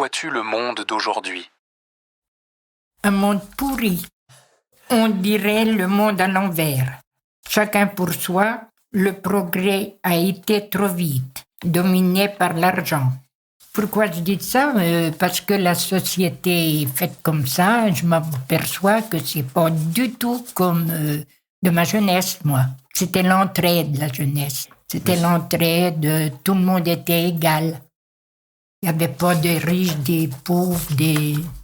vois-tu le monde d'aujourd'hui ? Un monde pourri. On dirait le monde à l'envers. Chacun pour soi, le progrès a été trop vite, dominé par l'argent. Pourquoi je dis ça ? Parce que la société est faite comme ça, je m'aperçois que c'est pas du tout comme de ma jeunesse, moi. C'était l'entraide, la jeunesse. C'était l'entraide, tout le monde était égal. Il n'y avait pas des riches, des pauvres,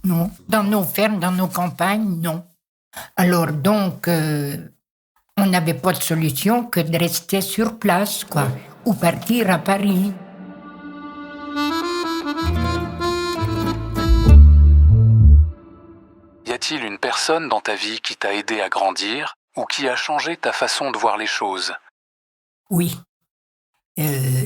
non. Dans nos fermes, dans nos campagnes, non. Alors donc, on n'avait pas de solution que de rester sur place, quoi, ou partir à Paris. Y a-t-il une personne dans ta vie qui t'a aidé à grandir ou qui a changé ta façon de voir les choses ? Oui.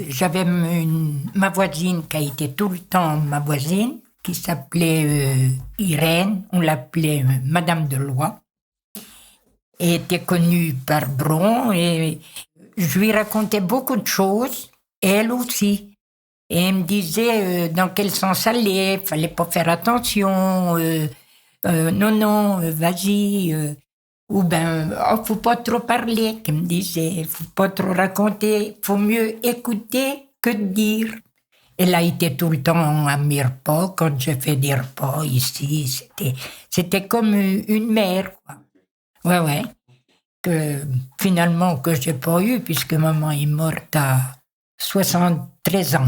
J'avais ma voisine qui a été tout le temps ma voisine, qui s'appelait Irène, on l'appelait Madame Deloy. Elle était connue par Bron et je lui racontais beaucoup de choses, elle aussi. Et elle me disait dans quel sens aller, fallait pas faire attention, non, vas-y, ou faut pas trop parler, qu'elle me disait, faut pas trop raconter, faut mieux écouter que dire. Elle a été tout le temps à mes repas, quand j'ai fait des repas ici, c'était comme une mère, quoi. Ouais, que finalement que j'ai pas eu, puisque maman est morte à 73 ans.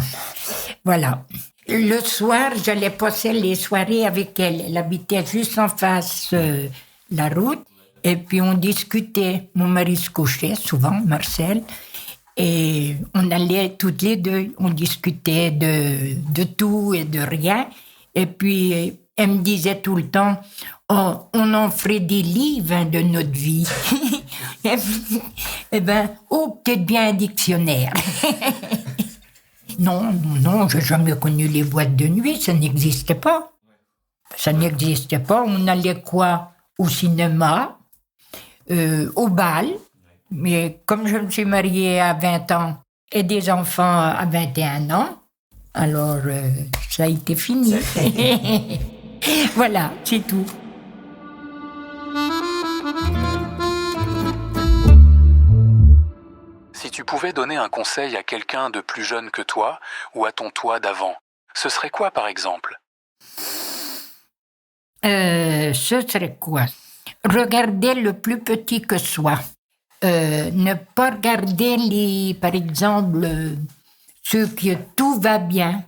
Voilà. Le soir, j'allais passer les soirées avec elle. Elle habitait juste en face la route. Et puis on discutait. Mon mari se couchait souvent, Marcel. Et on allait toutes les deux. On discutait de tout et de rien. Et puis elle me disait tout le temps, oh, on en ferait des livres de notre vie. Peut-être bien un dictionnaire. Non, j'ai jamais connu les boîtes de nuit, ça n'existait pas. Ça n'existait pas. On allait quoi ? Au cinéma, au bal. Mais comme je me suis mariée à 20 ans et des enfants à 21 ans, alors ça a été fini. Voilà, c'est tout. Si tu pouvais donner un conseil à quelqu'un de plus jeune que toi ou à ton toi d'avant, ce serait quoi par exemple ? Ce serait quoi ? Regarder le plus petit que soi. Ne pas regarder par exemple, ceux qui tout va bien,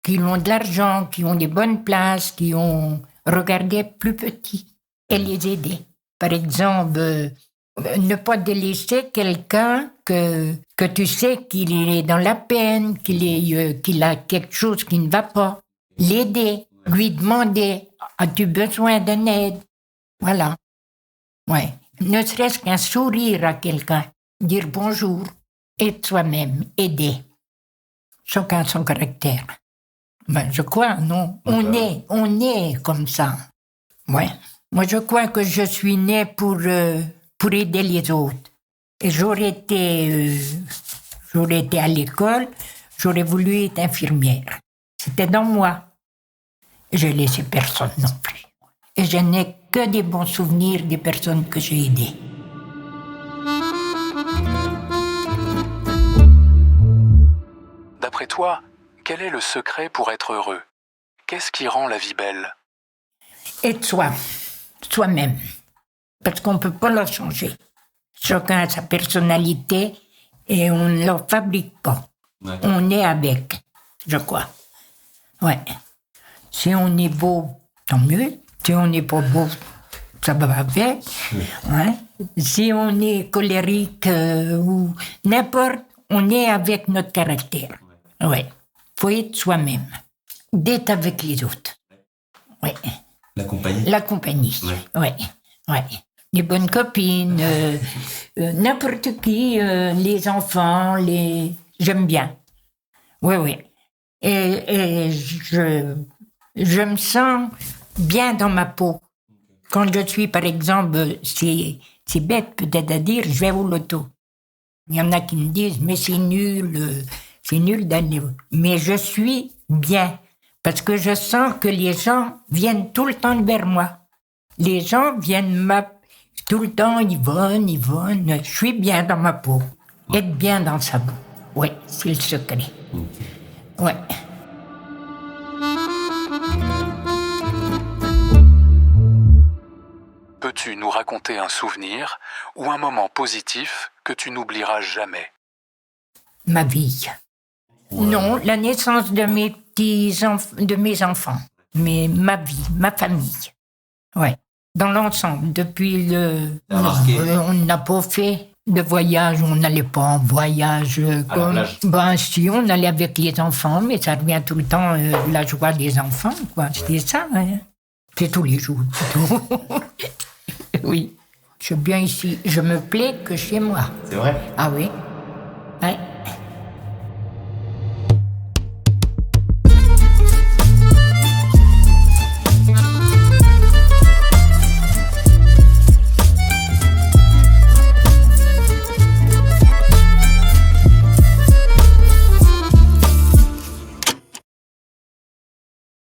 qui ont de l'argent, qui ont des bonnes places, qui ont regardé plus petit et les aider. Par exemple, ne pas délaisser quelqu'un que tu sais qu'il est dans la peine, qu'il a quelque chose qui ne va pas. L'aider, lui demander, as-tu besoin d'une aide ? Voilà. Ouais. Ne serait-ce qu'un sourire à quelqu'un, dire bonjour, être soi-même, aider. Chacun son caractère. Je crois, non. On est comme ça. Ouais. Moi, je crois que je suis née pour aider les autres. Et j'aurais été à l'école, j'aurais voulu être infirmière. C'était dans moi. Je n'ai laissé personne non plus. Et je n'ai que des bons souvenirs des personnes que j'ai aidées. D'après toi, quel est le secret pour être heureux ? Qu'est-ce qui rend la vie belle ? Être soi-même. Parce qu'on ne peut pas la changer. Chacun a sa personnalité et on ne la fabrique pas. Ouais. On est avec, je crois. Ouais. Si on est beau, tant mieux. Si on n'est pas beau, ça va avec. Ouais. Si on est colérique ou n'importe, on est avec notre caractère. Ouais. Faut être soi-même. D'être avec les autres. Ouais. La compagnie. Ouais. Les bonnes copines, n'importe qui, les enfants, j'aime bien. Oui. Et je me sens bien dans ma peau. Quand je suis, par exemple, c'est bête peut-être à dire, je vais au loto. Il y en a qui me disent, mais c'est nul d'aller. Mais je suis bien, Parce que je sens que les gens viennent tout le temps vers moi. Les gens viennent tout le temps, Yvonne. Je suis bien dans ma peau. Être bien dans sa peau. Oui, c'est le secret. Ouais. Peux-tu nous raconter un souvenir ou un moment positif que tu n'oublieras jamais? Ma vie. Ouais. Non, la naissance de mes enfants. Mais ma vie, ma famille. Ouais. Dans l'ensemble, depuis on n'a pas fait de voyage, on n'allait pas en voyage. Si, on allait avec les enfants, mais ça revient tout le temps la joie des enfants, quoi. C'est ça, hein. C'est tous les jours. Oui. Je suis bien ici. Je me plais que chez moi. C'est vrai? Ah oui.